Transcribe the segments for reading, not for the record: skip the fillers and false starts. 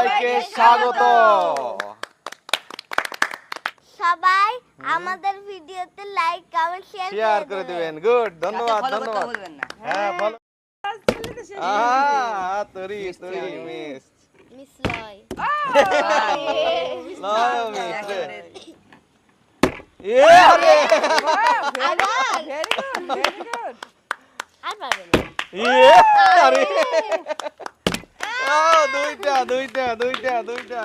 সবাইকে স্বাগত। সবাই আমাদের ভিডিওতে লাইক কমেন্ট শেয়ার করে দিবেন। গুড, ধন্যবাদ ধন্যবাদ। হ্যাঁ ফলো। তরি তরি মিস মিস লয় লয় মিস রে। আরে আবার ভেরি গুড আর পারবে না আরে দুইটা দুইটা দুইটা দুইটা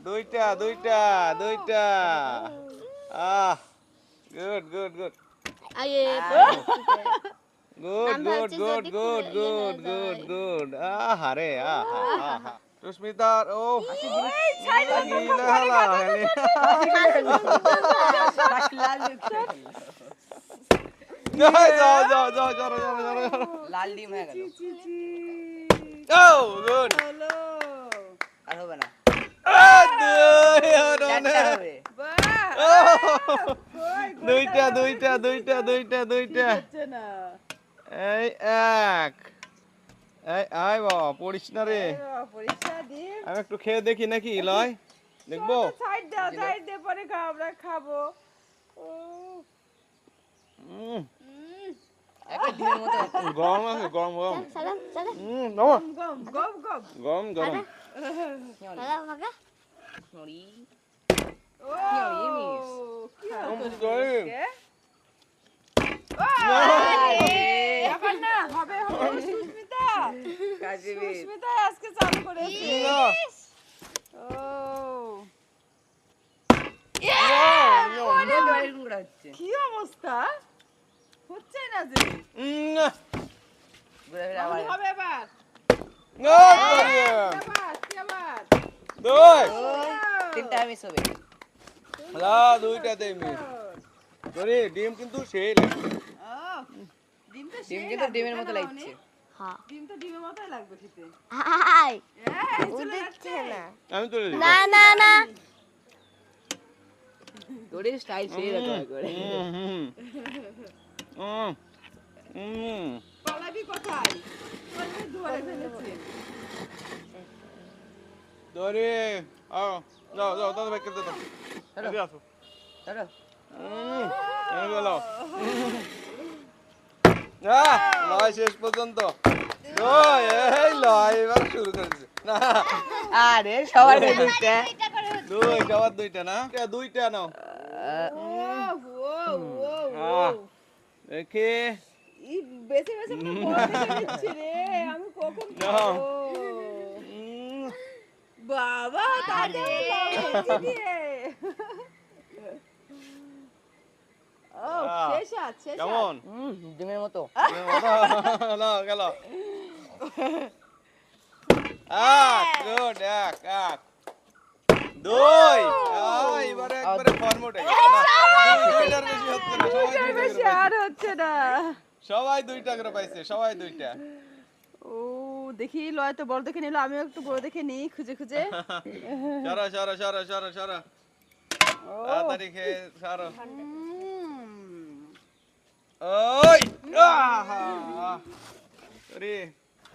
দুইটা দুইটা দুইটা। গুড গুড গুড আয়ে good good good good good good good. আহারে আহা সুস্মিতার ও লাল ডিম হয়ে গেল গুড আর হবে না দুইটা দুইটা দুইটা দুইটা দুইটা। এই এক এই আয় বাবা পড়িস না রে। আমি একটু খেয়ে দেখি নাকি লয় দেখবো। একটা ডিমের মতো গরম আছে গরম গরম সালাম সালাম গরম গরম। সালাম মাগা নড়ি আজকে চালু করেছে কি অবস্থা হচ্ছে না যে হবে এবার তিনটা মিস হবে দুইটাতে মিস। ডিম কিন্তু সেই লাগছে। ডিম তো ডিম কিন্তু ডিমের মতো লাগছে হ্যাঁ ডিম তো ডিমের মতোই লাগবে খেতে হাই চলে যাচ্ছে না আমি তুলে দিই। না না না তোর স্টাইল সেই রকম করে পালাবি কোথায় ধরে ফেলেছে ধরে যাও যাও দাদা ভাই খেতে দাও। এদিকে আসো। চলো লয় শেষ পর্যন্ত। এই লয় এবার শুরু করেছে না আরে সবার দুইটা দুই সবার দুইটা না দুইটা নাও দেখি ই বেশি বেশি করে বড় দেখে নিচ্ছে রে আমি কখন খাবো বাবা তাতে বাবা দিয়ে ও শেষ কেমন ডিমের মতো গেল গুড এক এক দুই এবারে একবারে ফর্মুট হয়ে গেল দুইটার বেশি হচ্ছে না সবাই বেশি আর হচ্ছে না সবাই দুইটা করে পাইছে সবাই দুইটা। ও দেখি লয় তো বড় দেখে নিল আমিও একটু বড় দেখে নিই খুঁজে খুঁজে সরো সরো সরো সরো সরো তাড়াতাড়ি খেয়ে সরো। ওই রে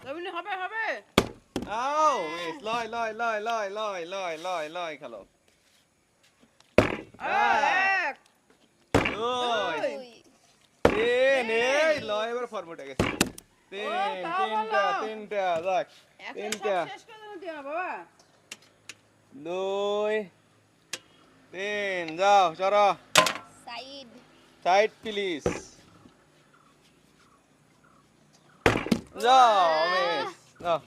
রবিনি হবে হবে আও মিস লয় লয় লয় লয় লয় লয় লয় লয় খেলো। এক দুই তিন এই লয় এবার ফরম্যাট হয়ে গেছে। তিনটা তিনটা দেখ তিনটা শেষ করে দেবো দিয়া বাবা দুই তিন যাও চলো সাইড সাইড প্লিজ যাও মিস যাও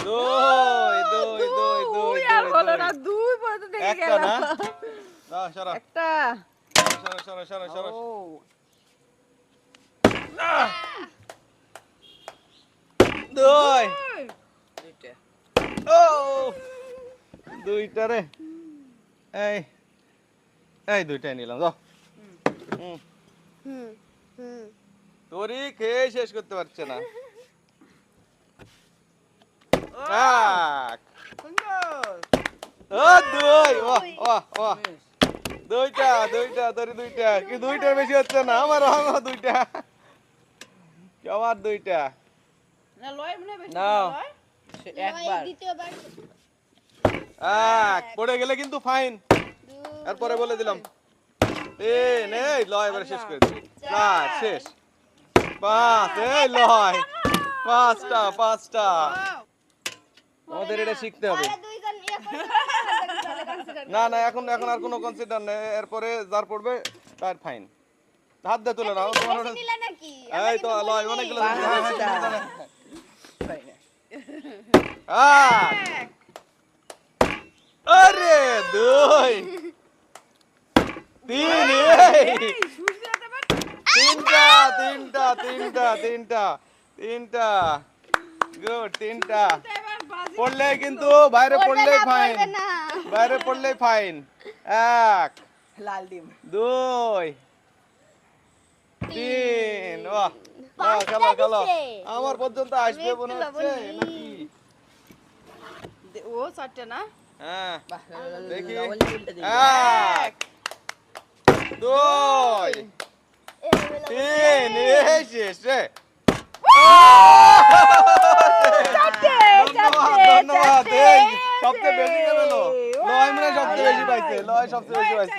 দুই দুই দুই দুই আর হলো না দুই পর্যন্ত দেখে একটা গেল না যাও সরো একটা সরো সরো সরো সরো ও দুই দুইটা ও দুইটা রে এই এই দুইটাই নিলাম যাও হুম হুম তোরই খেয়ে শেষ করতে পারছে না। এক সুন্দর ও দুই বাহ বাহ বাহ দুইটা দুইটা তোর দুইটা কি দুইটার বেশি হচ্ছে না আমার আমার দুইটা সবার দুইটা না লয় মনে হয় বেশি নাও। লয়। সে লয় একবার দ্বিতীয়বার এক পড়ে গেলে কিন্তু ফাইন। এরপরে বলে দিলাম তিন, এই লয় এবারে শেষ করে দিবি। চার, শেষ। পাঁচ, এই লয়। পাঁচটা, পাঁচটা। আমাদের এটা শিখতে হবে। তাহলে দুইজন ইয়ে করতে তাহলে কনসিডার না না, এখন এখন আর কোনো কনসিডার নেই। এরপরে যার পড়বে তার ফাইন। হাত দিয়ে তুলে নাও তোমার ওটা। নিলা নাকি এই তো লয় অনেকগুলো। পাঁচটা। তাই না? আট, আরে দুই, তিন, এই তিনটা তিনটা তিনটা তিনটা তিনটা গুড তিনটা এবার বাজি পড়লে কিন্তু বাইরে পড়লেই ফাইন, পড়বে না বাইরে পড়লেই ফাইন। এক, লাল ডিম দুই, তিন, বাহ নাও পাঁচটা খেলো খেলো। দিছে। আমার পর্যন্ত আসবে একটু মনে লবণ হচ্ছে নিই। নাকি? ও চারটে না হ্যাঁ বাহ দেখি। লবণ দিয়ে উল্টে দিবি। এক, দুই, তিন, এই শেষ রে। ধন্যবাদ ধন্যবাদ। এই সবচেয়ে বেশি কে পেলো? লয় মনে হয় সবচেয়ে বেশি পাইছে, লয় সবচেয়ে বেশি পাইছে।